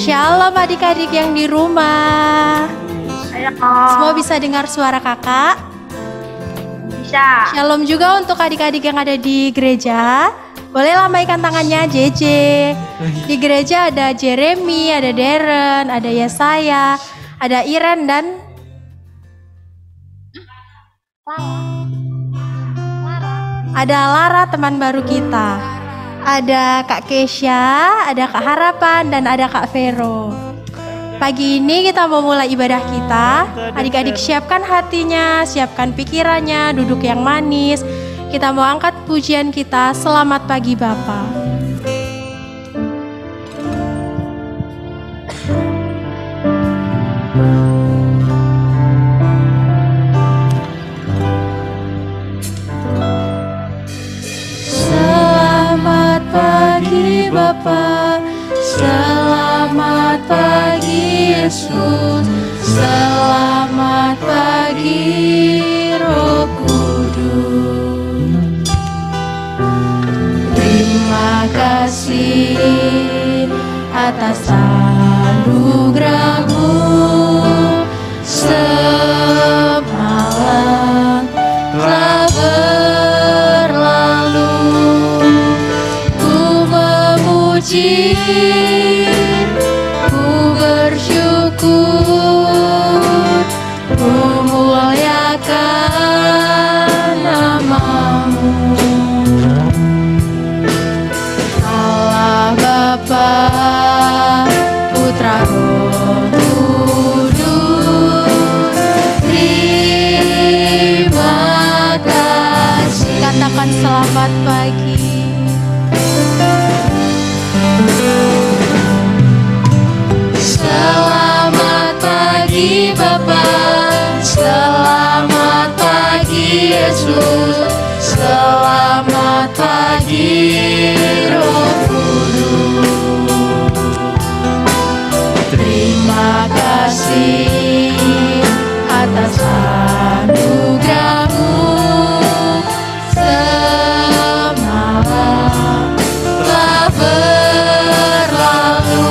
Shalom adik-adik yang di rumah. Semua bisa dengar suara kakak? Bisa. Shalom juga untuk adik-adik yang ada di gereja. Boleh lambaikan tangannya JJ. Di gereja ada Jeremy, ada Darren, ada Yesaya, ada Iren dan ada Lara teman baru kita. Ada Kak Kesha, ada Kak Harapan, dan ada Kak Vero. Pagi ini kita mau mulai ibadah kita. Adik-adik siapkan hatinya, siapkan pikirannya, duduk yang manis. Kita mau angkat pujian kita, selamat pagi Bapa. Selamat pagi Bapa, selamat pagi Yesus, selamat pagi Roh Kudus. Terima kasih atas anugerah-Mu. Semalam telah berlalu, ku memuji, ku bersyukur, ku muliakan nama-Mu. Allah Bapa, Putra Roh Kudus, terima kasih. Katakan selamat pagi. Selamat pagi Bapa, selamat pagi Yesus, selamat pagi Roh Kudus. Terima kasih atas anugerah-Mu. Semalam telah berlalu,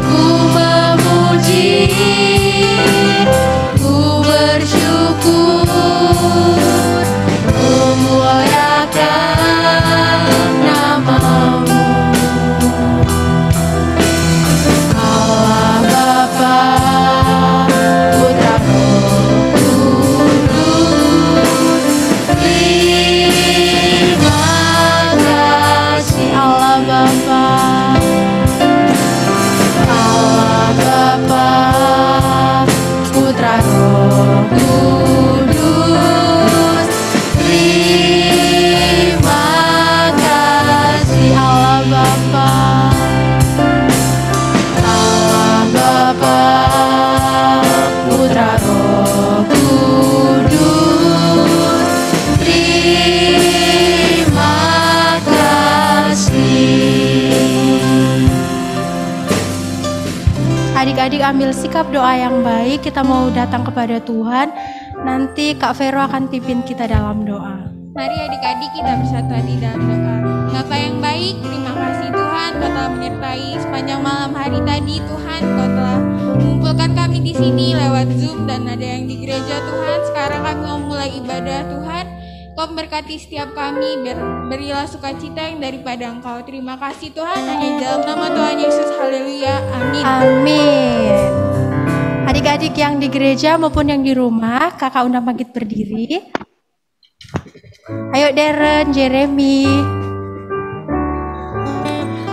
ku memuji, ku bersyukur, ku muliakan nama-Mu. Allah Bapa, Putra Roh Kudus, terima kasih. Allah Bapa, Allah Bapa, Putra Roh Kudus, terima kasih. Allah Bapa, Allah Bapa, Putra Roh Kudus, terima kasih. Adik-adik ambil sikap doa yang baik. Kita mau datang kepada Tuhan. Nanti Kak Vero akan pimpin kita dalam doa. Mari adik-adik kita bersatu hati dalam doa. Bapa yang baik, terima kasih Tuhan Kau telah menyertai sepanjang malam hari tadi. Tuhan, Kau telah mengumpulkan kami di sini lewat Zoom dan ada yang di gereja Tuhan. Sekarang kami mau mulai ibadah Tuhan. Kau memberkati setiap kami, berilah sukacita yang daripada Engkau. Terima kasih Tuhan, hanya di dalam nama Tuhan Yesus. Haleluya, amin. Amin. Adik-adik yang di gereja maupun yang di rumah, kakak undang bangkit berdiri. Ayo Darren, Jeremy.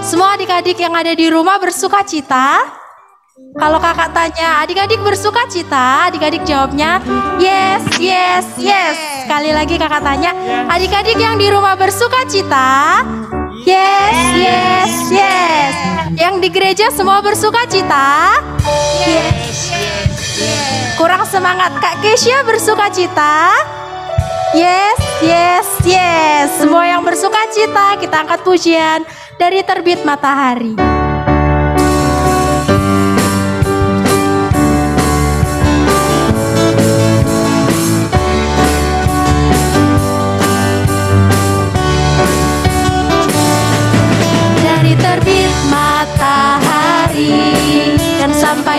Semua adik-adik yang ada di rumah bersuka cita. Kalau kakak tanya, adik-adik bersuka cita, adik-adik jawabnya yes, yes, yes. Sekali lagi kakak tanya, adik-adik yang di rumah bersuka cita, yes, yes, yes. Yang di gereja semua bersuka cita, yes, yes, yes. Kurang semangat, Kak Kesha bersuka cita, yes, yes, yes. Semua yang bersuka cita, kita angkat pujian dari terbit matahari. Dari terbit matahari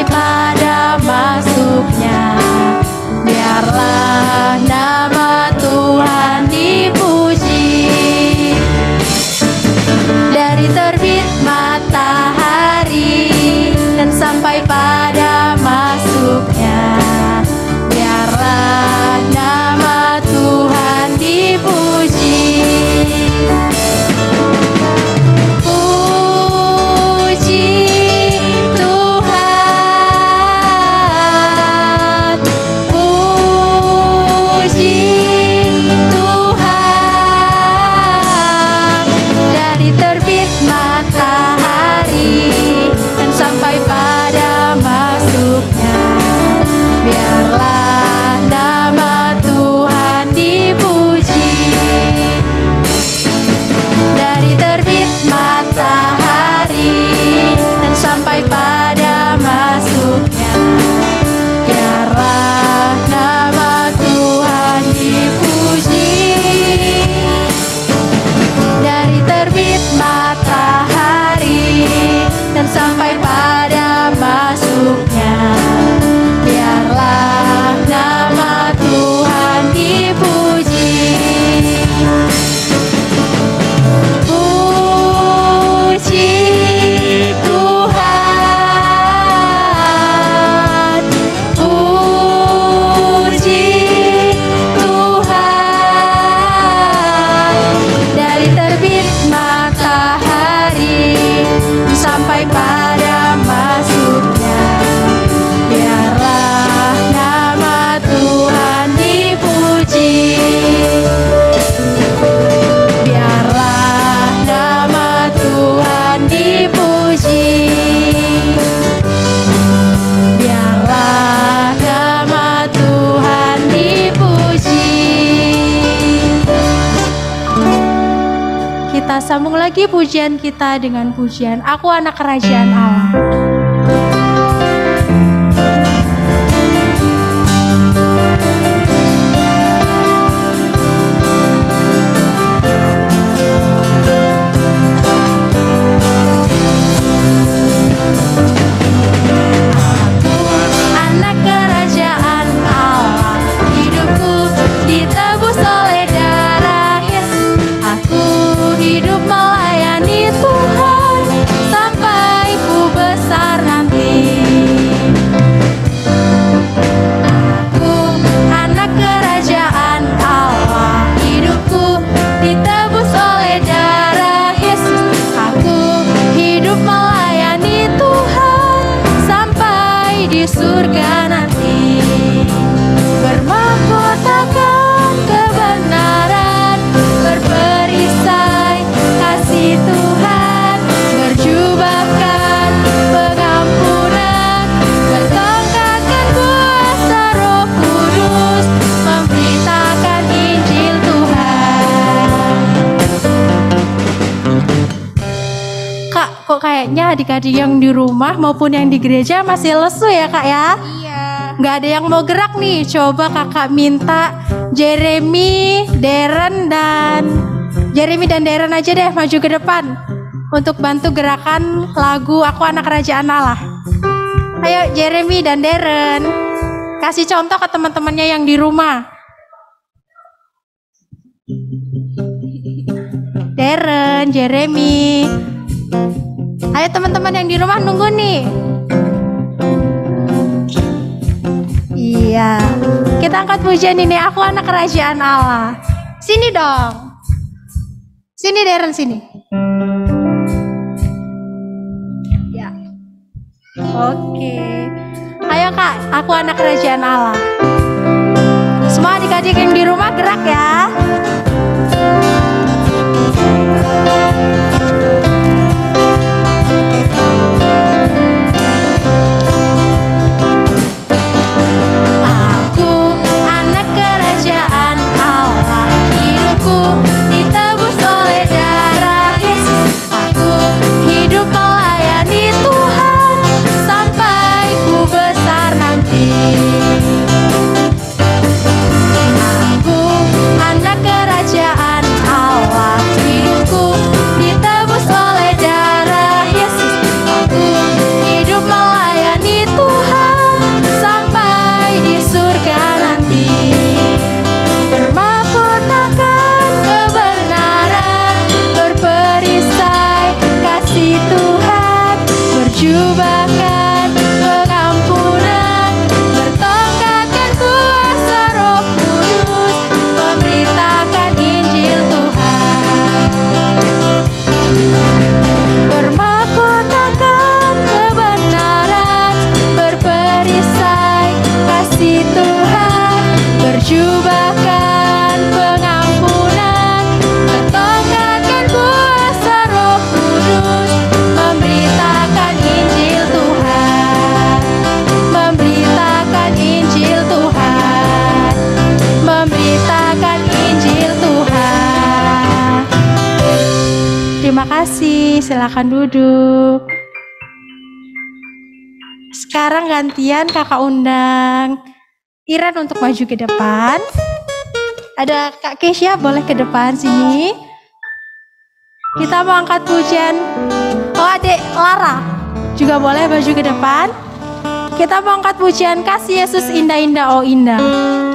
sampai pada masuknya. Biarlah nama Tuhan dipuji. Dari terbit matahari dan sampai pada masuknya. Biarlah nama Tuhan dipuji. Kita sambung lagi pujian kita dengan pujian Aku Anak Kerajaan Allah. Surga nanti bermahkotakan kebenaran, berperisai kasih Tuhan, berjubahkan pengampunan, bertongkatkan kuasa Roh Kudus, memberitakan Injil Tuhan. Kak, kok kayaknya adik-adik yang di rumah maupun yang di gereja masih lesu ya kak ya? Iya. Nggak ada yang mau gerak nih. Coba kakak minta Jeremy, Darren aja deh maju ke depan untuk bantu gerakan lagu Aku Anak Kerajaan Allah. Ayo Jeremy dan Darren, kasih contoh ke teman-temannya yang di rumah. Darren, Jeremy. Ayo teman-teman yang di rumah nunggu nih. Iya, kita angkat pujian ini Aku Anak Kerajaan Allah. Sini dong. Sini Darren, sini. Ya. Oke. Ayo kak, Aku Anak Kerajaan Allah. Semua adik-adik yang di rumah gerak ya. Tuhan Terima kasih, silakan duduk. Sekarang gantian kakak undang Iren untuk maju ke depan. Ada Kak Kesya, boleh ke depan sini. Kita mau angkat pujian. Oh, adik Lara juga boleh maju ke depan. Kita mau angkat pujian Kasih Yesus Indah-Indah Oh Indah.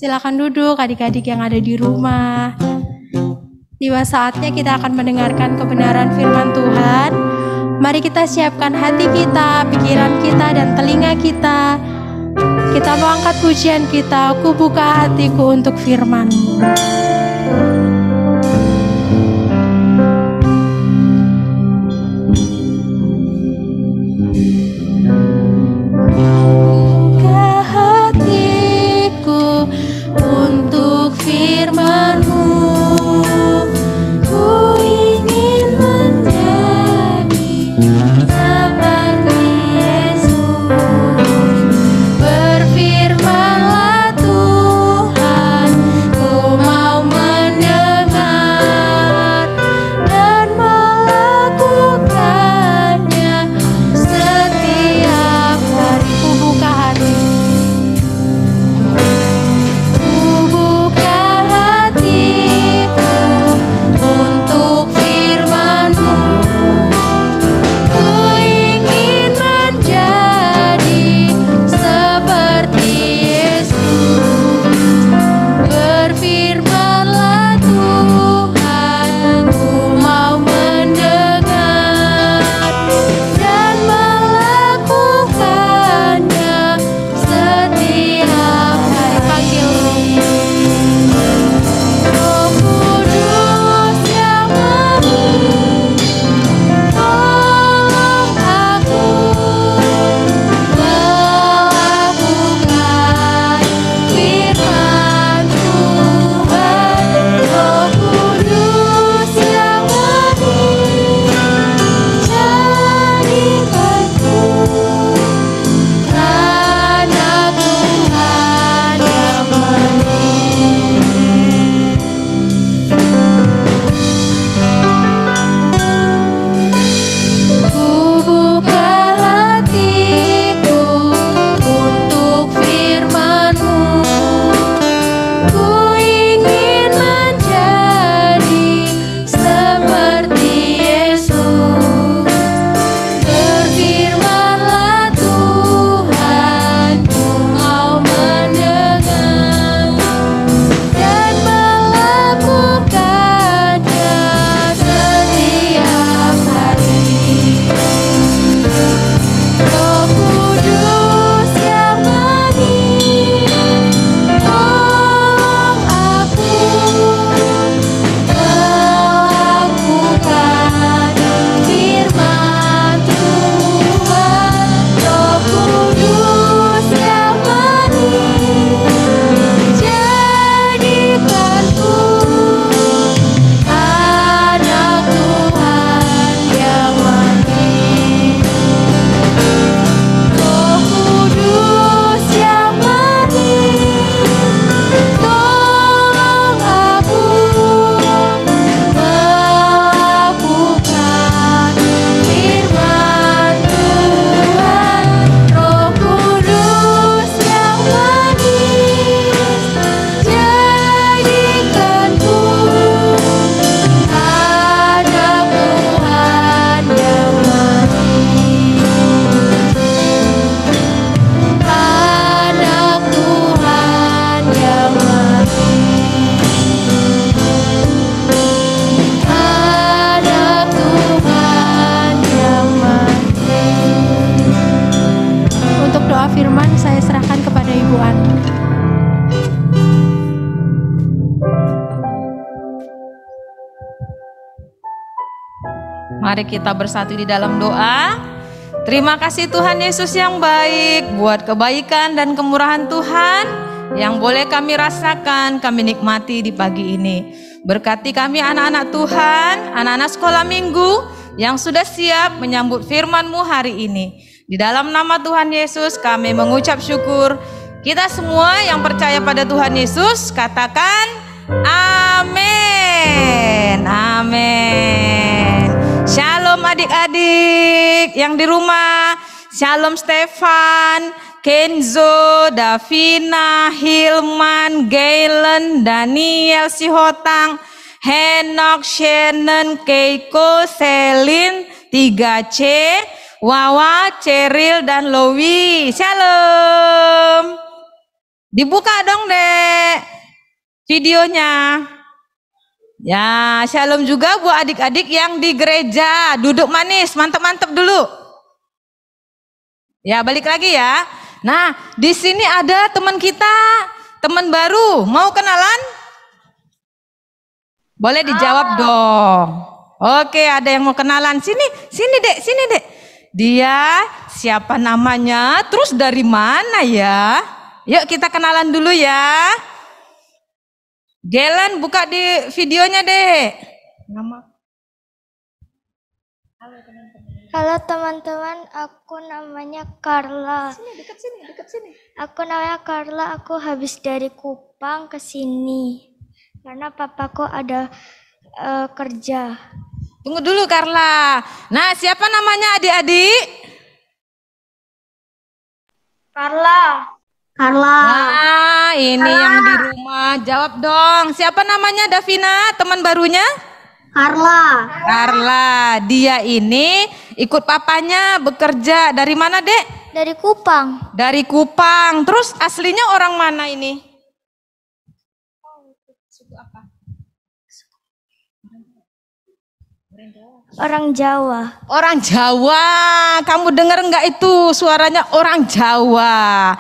Silakan duduk adik-adik yang ada di rumah. Tiba saatnya kita akan mendengarkan kebenaran firman Tuhan. Mari kita siapkan hati kita, pikiran kita, dan telinga kita. Kita mau angkat pujian kita, Ku buka hatiku untuk firman-Mu. Berfirmanlah Tuhan, Ku mau Mari kita bersatu di dalam doa. Terima kasih Tuhan Yesus yang baik buat kebaikan dan kemurahan Tuhan yang boleh kami rasakan, kami nikmati di pagi ini. Berkati kami anak-anak Tuhan, anak-anak sekolah minggu yang sudah siap menyambut firman-Mu hari ini. Di dalam nama Tuhan Yesus kami mengucap syukur. Kita semua yang percaya pada Tuhan Yesus katakan amin. Amin. Shalom adik-adik yang di rumah. Shalom Stefan, Kenzo, Davina, Hilman, Galen, Daniel, Sihotang, Henok, Shannon, Keiko, Selin, 3C, Wawa, Ceril, dan Lowi. Shalom. Dibuka dong dek videonya. Ya, shalom juga buat adik-adik yang di gereja. Duduk manis, mantap-mantap dulu. Ya, balik lagi ya. Nah, di sini ada teman kita, teman baru. Mau kenalan? Boleh dijawab dong. Oke, ada yang mau kenalan. Sini dek. Dia siapa namanya? Terus dari mana ya? Yuk kita kenalan dulu ya. Gelen, buka di videonya dek. Nama. Halo teman-teman, aku namanya Carla. Dekat sini. Aku namanya Carla, aku habis dari Kupang ke sini. Karena papaku ada kerja. Tunggu dulu Carla. Nah, siapa namanya adik-adik? Carla. Nah, ini yang di rumah. Jawab dong. Siapa namanya Davina, teman barunya? Carla. Dia ini ikut papanya bekerja. Dari mana, Dek? Dari Kupang. Dari Kupang. Terus aslinya orang mana ini? Orang Jawa. Orang Jawa. Kamu dengar enggak itu suaranya orang Jawa?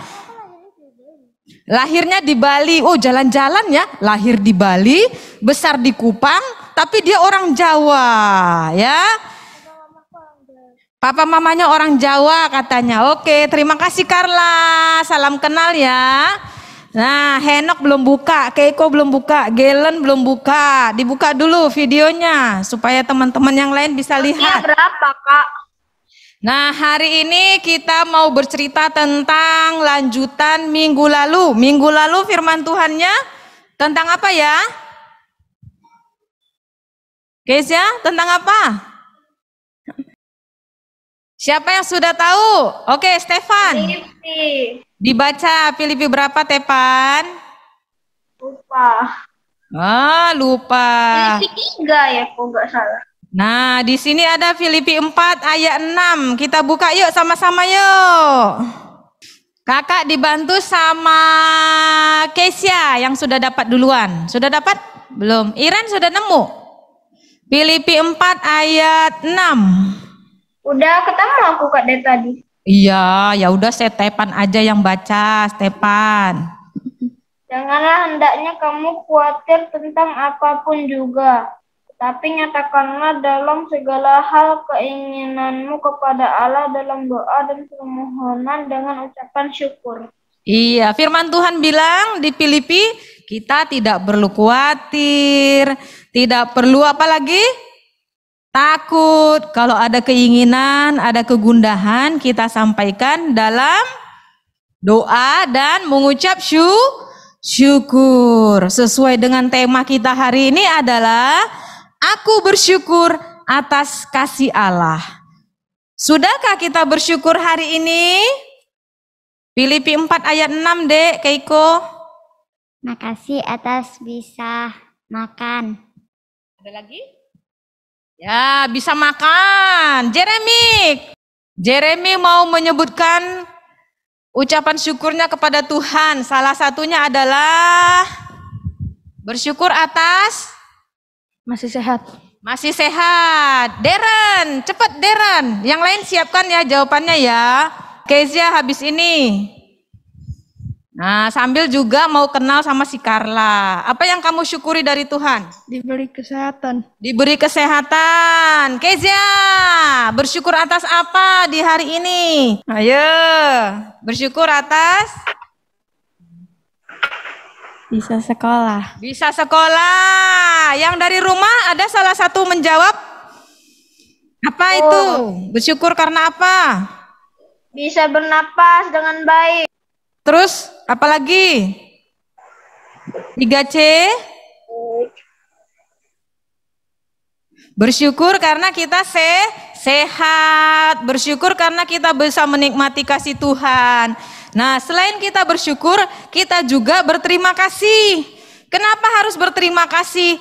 Lahirnya di Bali. Oh, jalan-jalan ya. Lahir di Bali, besar di Kupang, tapi dia orang Jawa, ya. Papa mamanya orang Jawa katanya. Oke, terima kasih Carla. Salam kenal ya. Nah, Henok belum buka, Keiko belum buka, Galen belum buka. Dibuka dulu videonya supaya teman-teman yang lain bisa lihat. Berapa, Kak? Nah, hari ini kita mau bercerita tentang lanjutan minggu lalu. Minggu lalu firman Tuhannya tentang apa ya? Guys ya, tentang apa? Siapa yang sudah tahu? Oke, Stefan. Filipi. Dibaca Filipi berapa, Tepan? Lupa. Filipi 3 ya, kok nggak salah. Nah, di sini ada Filipi 4 ayat 6. Kita buka yuk sama-sama yuk. Kakak dibantu sama Kesia yang sudah dapat duluan. Sudah dapat? Belum. Iren sudah nemu? Filipi 4 ayat 6. Udah ketemu aku Kak dari tadi. Iya, ya udah Stepan aja yang baca, Stepan. Janganlah hendaknya kamu khawatir tentang apapun juga, tapi nyatakanlah dalam segala hal keinginanmu kepada Allah dalam doa dan permohonan dengan ucapan syukur. Iya, firman Tuhan bilang di Filipi, kita tidak perlu khawatir, tidak perlu apa lagi? Takut. Kalau ada keinginan, ada kegundahan, kita sampaikan dalam doa dan mengucap syukur. Sesuai dengan tema kita hari ini adalah aku bersyukur atas kasih Allah. Sudahkah kita bersyukur hari ini? Filipi 4 ayat 6 dek, Keiko. Makasih atas bisa makan. Ada lagi? Ya, bisa makan. Jeremy mau menyebutkan ucapan syukurnya kepada Tuhan. Salah satunya adalah bersyukur atas Masih sehat. masih sehat. Deren, cepat Deren. Yang lain siapkan ya jawabannya ya. Kezia habis ini. Nah, sambil juga mau kenal sama si Carla. Apa yang kamu syukuri dari Tuhan? Diberi kesehatan. Diberi kesehatan. Kezia, bersyukur atas apa di hari ini? Ayo, bersyukur atas Bisa sekolah. bisa sekolah. Yang dari rumah ada salah satu menjawab. Apa itu? Bersyukur karena apa? Bisa bernapas dengan baik. Terus apa lagi? 3C. Bersyukur karena kita sehat. Bersyukur karena kita bisa menikmati kasih Tuhan. Nah, selain kita bersyukur, kita juga berterima kasih. Kenapa harus berterima kasih?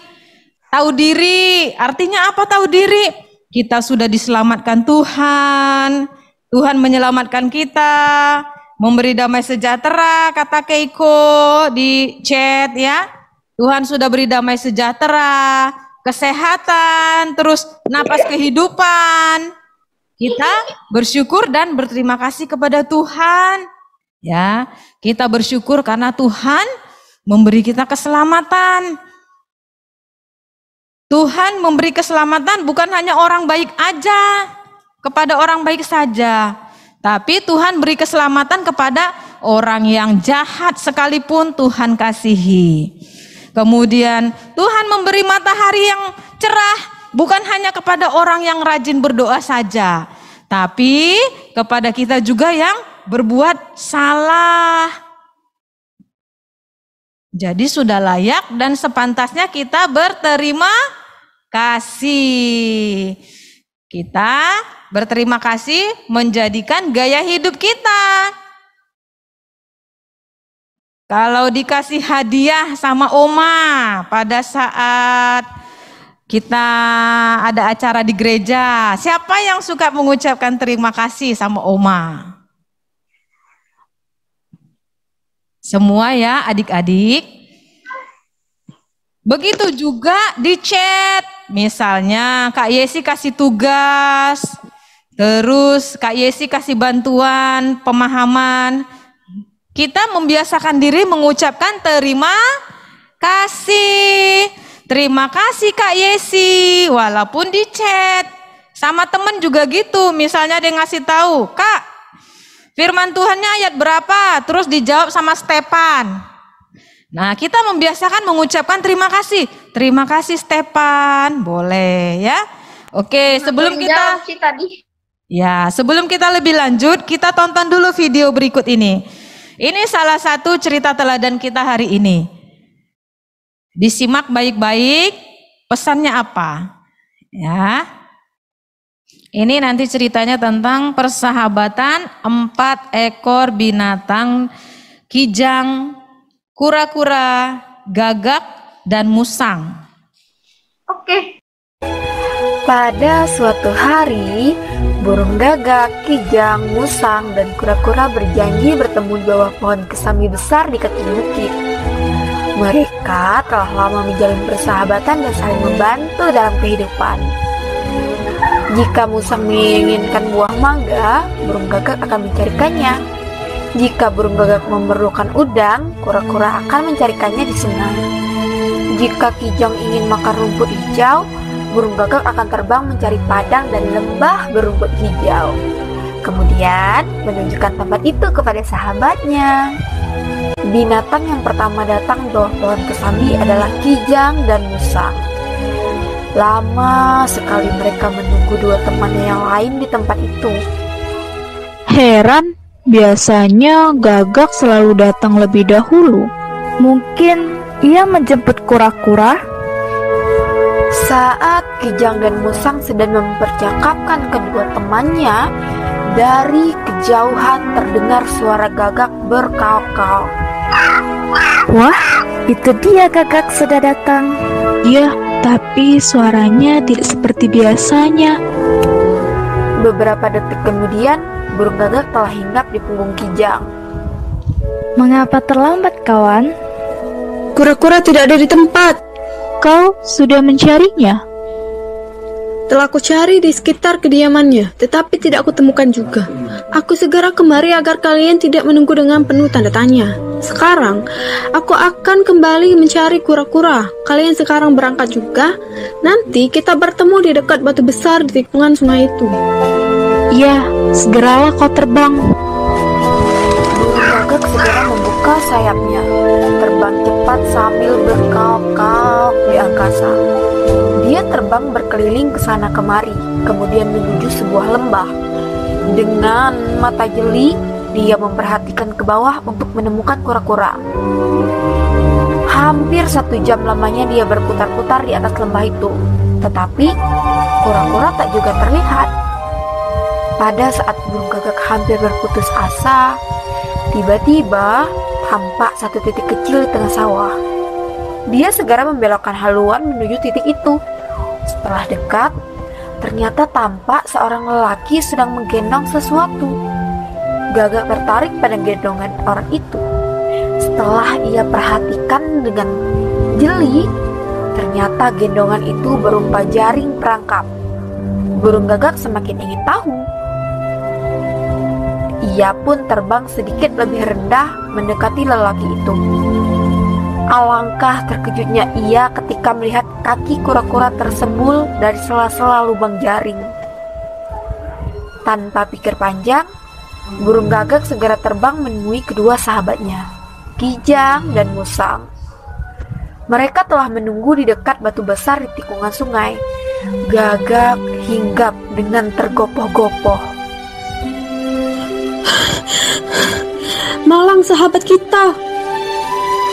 Tahu diri. Artinya apa tahu diri? Kita sudah diselamatkan Tuhan. Tuhan menyelamatkan kita. Memberi damai sejahtera, kata Keiko di chat ya. Tuhan sudah beri damai sejahtera, kesehatan, terus napas kehidupan. Kita bersyukur dan berterima kasih kepada Tuhan. Ya, kita bersyukur karena Tuhan memberi kita keselamatan. Tuhan memberi keselamatan bukan hanya orang baik aja, kepada orang baik saja. Tapi Tuhan beri keselamatan kepada orang yang jahat sekalipun Tuhan kasihi. Kemudian Tuhan memberi matahari yang cerah bukan hanya kepada orang yang rajin berdoa saja, tapi kepada kita juga yang berbuat salah. Jadi sudah layak dan sepantasnya kita berterima kasih. Kita berterima kasih menjadikan gaya hidup kita. Kalau dikasih hadiah sama oma pada saat kita ada acara di gereja, siapa yang suka mengucapkan terima kasih sama oma? Semua ya adik-adik. Begitu juga di chat. Misalnya Kak Yesi kasih tugas, terus Kak Yesi kasih bantuan, pemahaman. Kita membiasakan diri mengucapkan terima kasih. Terima kasih Kak Yesi, walaupun di chat. Sama temen juga gitu, misalnya dia ngasih tahu, Kak, firman Tuhannya ayat berapa? Terus dijawab sama Stepan. Nah, kita membiasakan mengucapkan terima kasih. Terima kasih Stepan, boleh ya. Oke, sebelum kita sebelum kita lebih lanjut, kita tonton dulu video berikut ini. Ini salah satu cerita teladan kita hari ini. Disimak baik-baik, pesannya apa? Ya. Ini nanti ceritanya tentang persahabatan 4 ekor binatang kijang, kura-kura, gagak, dan musang. Oke. Pada suatu hari, burung gagak, kijang, musang, dan kura-kura berjanji bertemu di bawah pohon kesambi besar di kaki bukit. Mereka telah lama menjalin persahabatan dan saling membantu dalam kehidupan. Jika musang menginginkan buah mangga, burung gagak akan mencarikannya. Jika burung gagak memerlukan udang, kura-kura akan mencarikannya di sungai. Jika kijang ingin makan rumput hijau, burung gagak akan terbang mencari padang dan lembah berumput hijau. Kemudian menunjukkan tempat itu kepada sahabatnya. Binatang yang pertama datang di bawah pohon kesambi adalah kijang dan musang. Lama sekali mereka menunggu dua temannya yang lain di tempat itu. Heran, biasanya gagak selalu datang lebih dahulu. Mungkin ia menjemput kura-kura. Saat kijang dan musang sedang mempercakapkan kedua temannya, dari kejauhan terdengar suara gagak berkaok-kaok. Wah, itu dia gagak sudah datang. Ya, tapi suaranya tidak seperti biasanya. Beberapa detik kemudian, burung gagak telah hinggap di punggung kijang. Mengapa terlambat, kawan? Kura-kura tidak ada di tempat. Kau sudah mencarinya? Telah aku cari di sekitar kediamannya, tetapi tidak aku temukan juga. Aku segera kemari agar kalian tidak menunggu dengan penuh tanda tanya. Sekarang, aku akan kembali mencari kura-kura. Kalian sekarang berangkat juga. Nanti kita bertemu di dekat batu besar di tikungan sungai itu. Ya, segeralah kau terbang. Burung gagak segera membuka sayapnya, terbang cepat sambil berkaok-kaok di angkasa. Dia terbang berkeliling ke sana kemari, kemudian menuju sebuah lembah. Dengan mata jeli, dia memperhatikan ke bawah untuk menemukan kura-kura. Hampir 1 jam lamanya dia berputar-putar di atas lembah itu, tetapi kura-kura tak juga terlihat. Pada saat burung gagak hampir berputus asa, tiba-tiba tampak satu titik kecil di tengah sawah. Dia segera membelokkan haluan menuju titik itu. Setelah dekat, ternyata tampak seorang lelaki sedang menggendong sesuatu. Gagak tertarik pada gendongan orang itu. Setelah ia perhatikan dengan jeli, ternyata gendongan itu berupa jaring perangkap. Burung gagak semakin ingin tahu. Ia pun terbang sedikit lebih rendah mendekati lelaki itu. Alangkah terkejutnya ia ketika melihat kaki kura-kura tersembul dari sela-sela lubang jaring. Tanpa pikir panjang, burung gagak segera terbang menemui kedua sahabatnya, Kijang dan Musang. Mereka telah menunggu di dekat batu besar di tikungan sungai. Gagak hinggap dengan tergopoh-gopoh. Malang sahabat kita,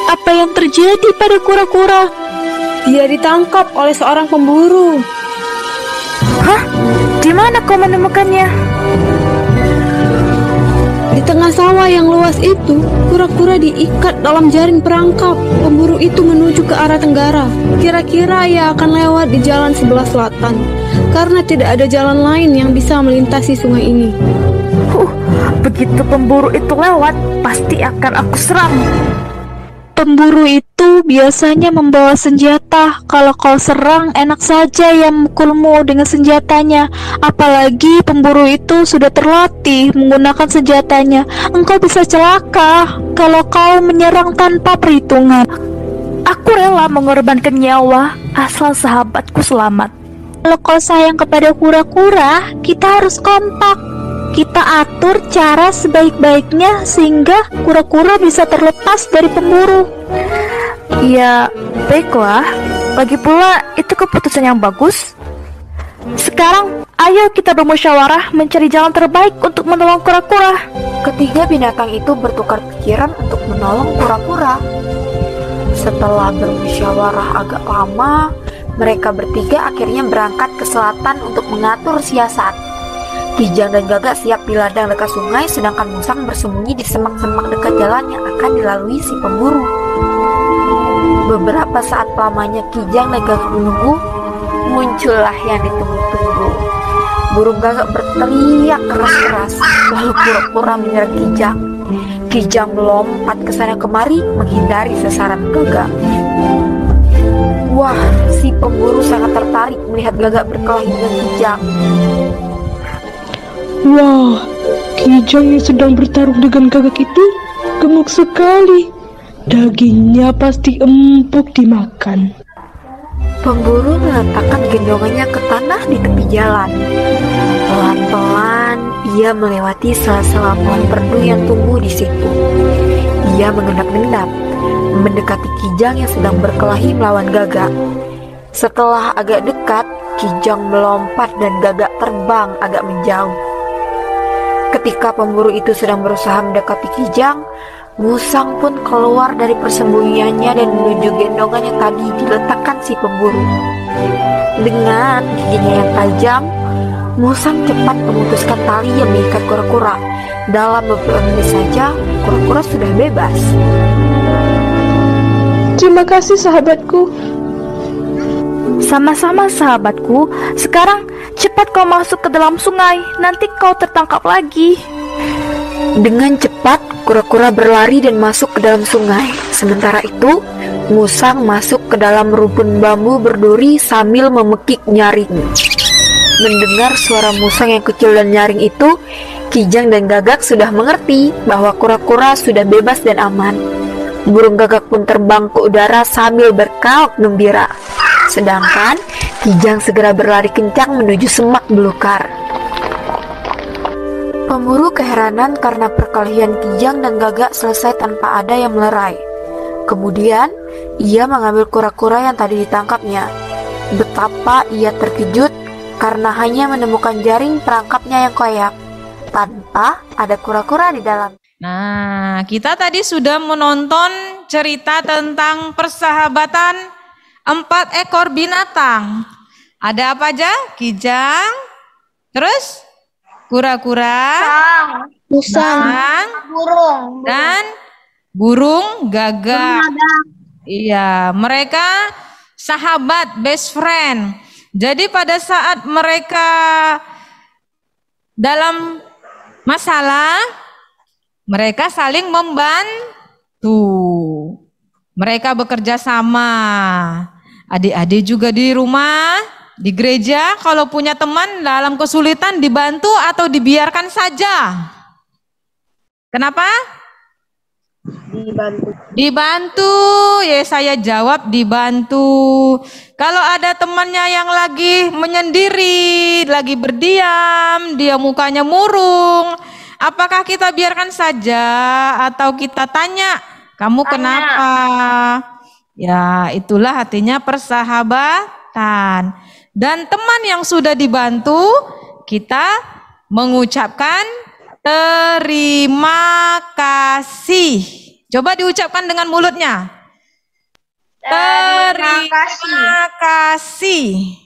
Apa yang terjadi pada kura-kura? dia ditangkap oleh seorang pemburu. Hah? Di mana kau menemukannya? Di tengah sawah yang luas itu, kura-kura diikat dalam jaring perangkap. Pemburu itu menuju ke arah tenggara. Kira-kira ia akan lewat di jalan sebelah selatan, karena tidak ada jalan lain yang bisa melintasi sungai ini. Begitu pemburu itu lewat, pasti akan aku serang. Pemburu itu biasanya membawa senjata. Kalau kau serang, enak saja yang memukulmu dengan senjatanya. Apalagi pemburu itu sudah terlatih menggunakan senjatanya. Engkau bisa celaka kalau kau menyerang tanpa perhitungan. Aku rela mengorbankan nyawa asal sahabatku selamat. Kalau kau sayang kepada kura-kura, kita harus kompak. Kita atur cara sebaik-baiknya sehingga kura-kura bisa terlepas dari pemburu. Ya, baiklah. Lagi pula itu keputusan yang bagus. Sekarang, ayo kita bermusyawarah mencari jalan terbaik untuk menolong kura-kura. Ketiga binatang itu bertukar pikiran untuk menolong kura-kura. Setelah bermusyawarah agak lama, mereka bertiga akhirnya berangkat ke selatan untuk mengatur siasat. Kijang dan Gagak siap di ladang dekat sungai, sedangkan Musang bersembunyi di semak-semak dekat jalan yang akan dilalui si pemburu. Beberapa saat lamanya Kijang dan Gagak menunggu, muncullah yang ditunggu-tunggu. Burung Gagak berteriak keras-keras, lalu pura-pura menyerang Kijang. Kijang melompat ke sana kemari menghindari sasaran Gagak. Wah, si pemburu sangat tertarik melihat Gagak berkelahi dengan Kijang. Wah, Kijang yang sedang bertarung dengan Gagak itu gemuk sekali. Dagingnya pasti empuk dimakan. Pemburu meletakkan gendongannya ke tanah di tepi jalan. Pelan-pelan ia melewati sela-sela pohon perdu yang tumbuh di situ. Ia mengendap-endap mendekati Kijang yang sedang berkelahi melawan Gagak. Setelah agak dekat, Kijang melompat dan Gagak terbang agak menjauh. Ketika pemburu itu sedang berusaha mendekati Kijang, Musang pun keluar dari persembunyiannya dan menuju gendongan yang tadi diletakkan si pemburu. Dengan giginya yang tajam, Musang cepat memutuskan tali yang mengikat kura-kura. Dalam beberapa menit saja, kura-kura sudah bebas. Terima kasih sahabatku. Sama-sama sahabatku. Sekarang cepat kau masuk ke dalam sungai, nanti kau tertangkap lagi. Dengan cepat, kura-kura berlari dan masuk ke dalam sungai. Sementara itu, Musang masuk ke dalam rumpun bambu berduri sambil memekik nyaring. Mendengar suara musang yang kecil dan nyaring itu, Kijang dan Gagak sudah mengerti bahwa kura-kura sudah bebas dan aman. Burung Gagak pun terbang ke udara sambil berkaok gembira. Sedangkan Kijang segera berlari kencang menuju semak belukar. Pemburu keheranan karena perkelahian Kijang dan Gagak selesai tanpa ada yang melerai. Kemudian, ia mengambil kura-kura yang tadi ditangkapnya. Betapa ia terkejut karena hanya menemukan jaring perangkapnya yang koyak, tanpa ada kura-kura di dalam. Nah, kita tadi sudah menonton cerita tentang persahabatan 4 ekor binatang. Ada apa aja? Kijang, terus kura-kura, musang, dan burung gagak. Iya, mereka sahabat, best friend. Jadi pada saat mereka dalam masalah, mereka saling membantu. Mereka bekerja sama. Adik-adik juga di rumah, di gereja, kalau punya teman dalam kesulitan dibantu atau dibiarkan saja? Kenapa? Dibantu. Ya, saya jawab dibantu. Kalau ada temannya yang lagi menyendiri, lagi berdiam, dia mukanya murung, apakah kita biarkan saja atau kita tanya, kamu kenapa? Ya, itulah artinya persahabatan. Dan teman yang sudah dibantu, kita mengucapkan terima kasih. Coba diucapkan dengan mulutnya. Terima kasih.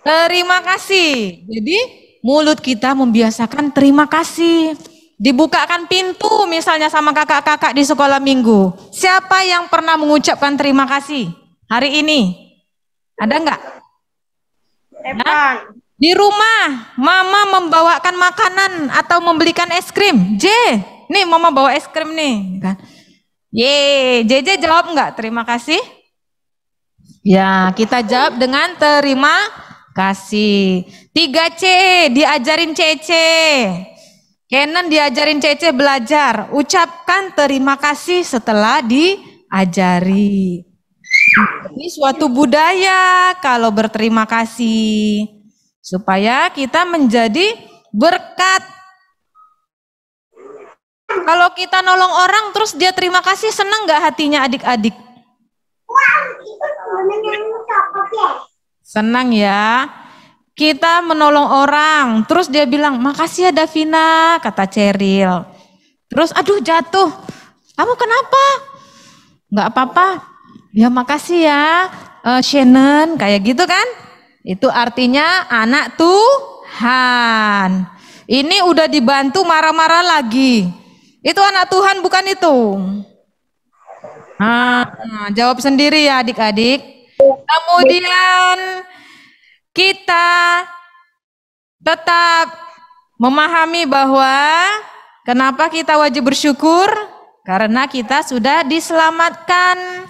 Terima kasih. Jadi mulut kita membiasakan terima kasih. Dibukakan pintu misalnya sama kakak-kakak di sekolah minggu. Siapa yang pernah mengucapkan terima kasih hari ini? Ada enggak? Nah, di rumah mama membawakan makanan atau membelikan es krim. Nih mama bawa es krim nih. JJ jawab enggak terima kasih? Ya, kita jawab dengan terima kasih. 3C diajarin Cece. Kenan diajarin Cece belajar. Ucapkan terima kasih setelah diajari. Ini suatu budaya kalau berterima kasih. Supaya kita menjadi berkat. Kalau kita nolong orang terus dia terima kasih, senang gak hatinya adik-adik? Senang ya. Kita menolong orang, terus dia bilang, makasih ya Davina, kata Ceril. Terus aduh jatuh, kamu kenapa? Gak apa-apa, ya makasih ya Shannon, kayak gitu kan? Itu artinya anak Tuhan. Ini udah dibantu marah-marah lagi. Itu anak Tuhan bukan itu? Jawab sendiri ya adik-adik. Kemudian kita tetap memahami bahwa kenapa kita wajib bersyukur? Karena kita sudah diselamatkan.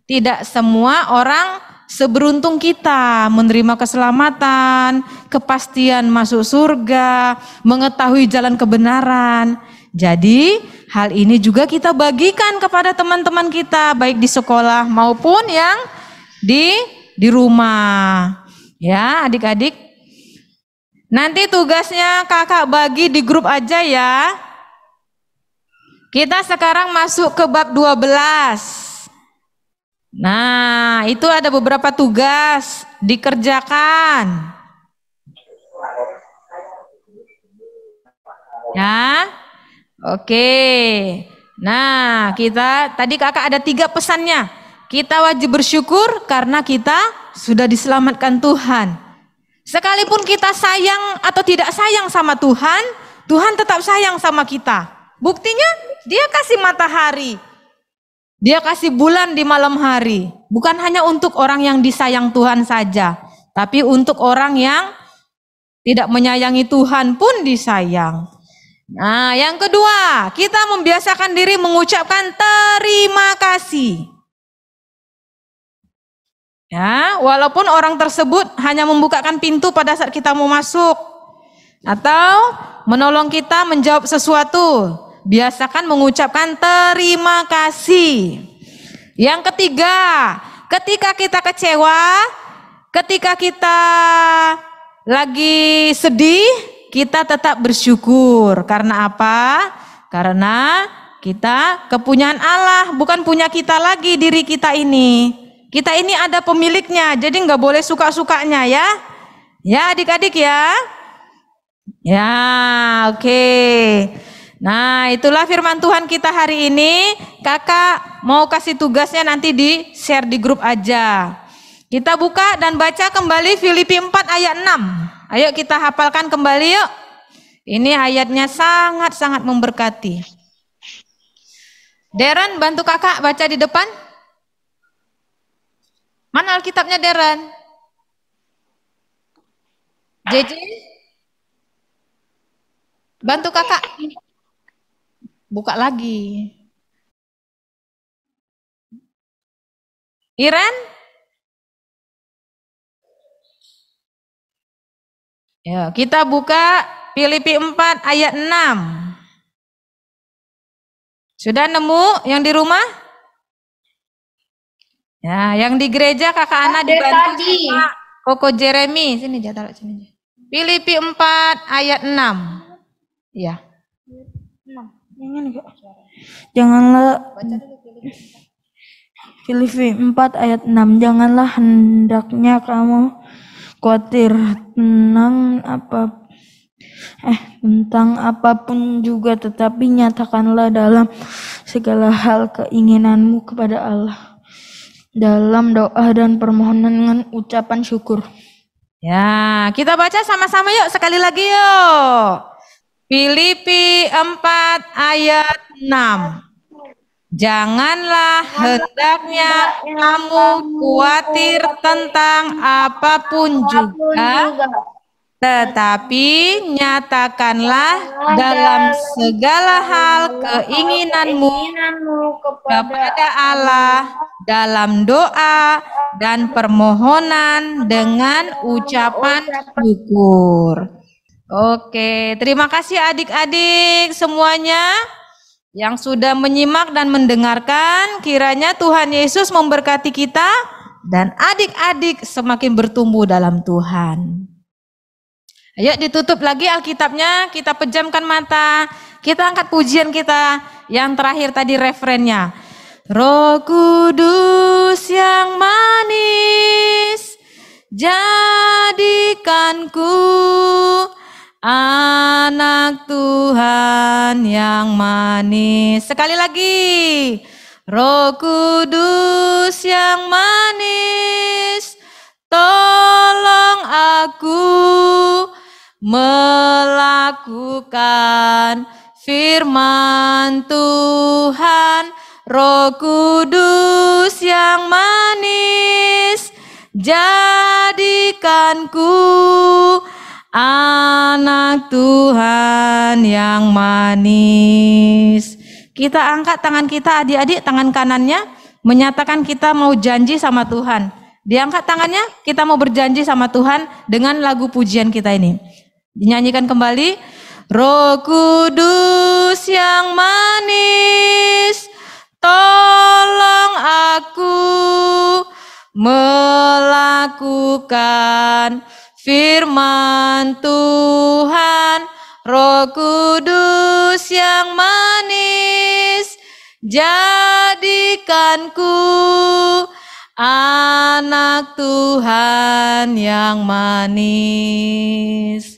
Tidak semua orang seberuntung kita menerima keselamatan, kepastian masuk surga, mengetahui jalan kebenaran. Jadi hal ini juga kita bagikan kepada teman-teman kita, baik di sekolah maupun yang di rumah. Ya adik-adik, nanti tugasnya kakak bagi di grup aja ya. Kita sekarang masuk ke bab 12. Nah itu ada beberapa tugas dikerjakan. Ya, oke. Nah kita tadi kakak ada 3 pesannya. Kita wajib bersyukur karena kita sudah diselamatkan Tuhan. Sekalipun kita sayang atau tidak sayang sama Tuhan, Tuhan tetap sayang sama kita. Buktinya dia kasih matahari, dia kasih bulan di malam hari. Bukan hanya untuk orang yang disayang Tuhan saja, tapi untuk orang yang tidak menyayangi Tuhan pun disayang. Nah yang kedua, kita membiasakan diri mengucapkan terima kasih. Ya, walaupun orang tersebut hanya membukakan pintu pada saat kita mau masuk atau menolong kita menjawab sesuatu, biasakan mengucapkan terima kasih. Yang ketiga, ketika kita kecewa, ketika kita lagi sedih, kita tetap bersyukur. Karena apa? Karena kita kepunyaan Allah, bukan punya kita lagi diri kita ini. Kita ini ada pemiliknya, jadi nggak boleh suka-sukanya ya. Ya adik-adik ya. Ya oke. Nah itulah firman Tuhan kita hari ini. Kakak mau kasih tugasnya nanti di share di grup aja. Kita buka dan baca kembali Filipi 4 ayat 6. Ayo kita hafalkan kembali yuk. Ini ayatnya sangat-sangat memberkati. Deren bantu kakak baca di depan. Mana Alkitabnya Deren? JJ? Bantu kakak. Buka lagi. Iren? Ya, kita buka Filipi 4 ayat 6. Sudah nemu yang di rumah? Ya, yang di gereja kakak Ana dibantu sama Koko Jeremy. Sini aja taruh sini. Filipi 4 ayat 6. Ya. Janganlah Filipi 4 ayat 6. Janganlah hendaknya kamu khawatir tentang apapun juga, tetapi nyatakanlah dalam segala hal keinginanmu kepada Allah dalam doa dan permohonan dengan ucapan syukur. Ya, kita baca sama-sama yuk sekali lagi yuk. Filipi 4 ayat 6. Janganlah hendaknya kamu khawatir tentang apapun juga, tetapi nyatakanlah dalam segala hal keinginanmu kepada Allah dalam doa dan permohonan dengan ucapan syukur. Oke, terima kasih adik-adik semuanya yang sudah menyimak dan mendengarkan. Kiranya Tuhan Yesus memberkati kita dan adik-adik semakin bertumbuh dalam Tuhan. Ayo ditutup lagi Alkitabnya, kita pejamkan mata, kita angkat pujian kita yang terakhir tadi referennya. Roh Kudus yang manis, jadikanku anak Tuhan yang manis. Sekali lagi. Roh Kudus yang manis, tolong aku melakukan firman Tuhan. Roh Kudus yang manis, jadikanku anak Tuhan yang manis. Kita angkat tangan kita adik-adik, tangan kanannya menyatakan kita mau janji sama Tuhan. Diangkat tangannya, kita mau berjanji sama Tuhan dengan lagu pujian kita ini. Dinyanyikan kembali. Roh Kudus yang manis, tolong aku melakukan firman Tuhan. Roh Kudus yang manis, jadikanku anak Tuhan yang manis.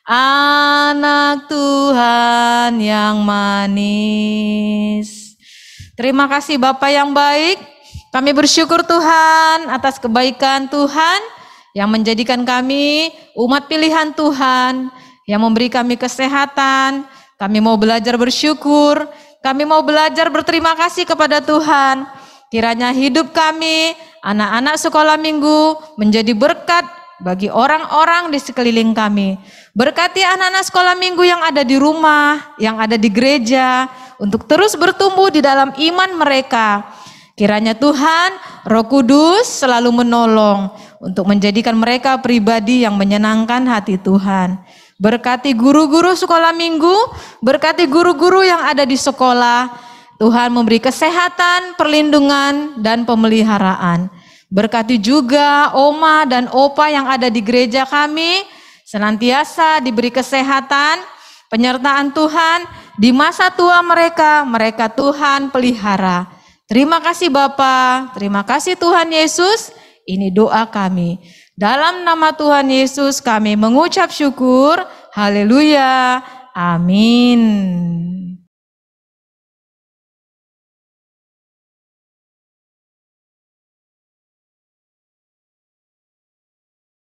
Anak Tuhan yang manis. Terima kasih Bapak yang baik. Kami bersyukur Tuhan atas kebaikan Tuhan yang menjadikan kami umat pilihan Tuhan, yang memberi kami kesehatan. Kami mau belajar bersyukur, kami mau belajar berterima kasih kepada Tuhan. Kiranya hidup kami, anak-anak sekolah minggu menjadi berkat bagi orang-orang di sekeliling kami. Berkati anak-anak sekolah minggu yang ada di rumah, yang ada di gereja, untuk terus bertumbuh di dalam iman mereka. Kiranya Tuhan, Roh Kudus selalu menolong untuk menjadikan mereka pribadi yang menyenangkan hati Tuhan. Berkati guru-guru sekolah minggu, berkati guru-guru yang ada di sekolah. Tuhan memberi kesehatan, perlindungan, dan pemeliharaan. Berkati juga oma dan opa yang ada di gereja kami, senantiasa diberi kesehatan, penyertaan Tuhan di masa tua mereka Tuhan pelihara. Terima kasih Bapa, terima kasih Tuhan Yesus, ini doa kami. Dalam nama Tuhan Yesus kami mengucap syukur, haleluya, amin.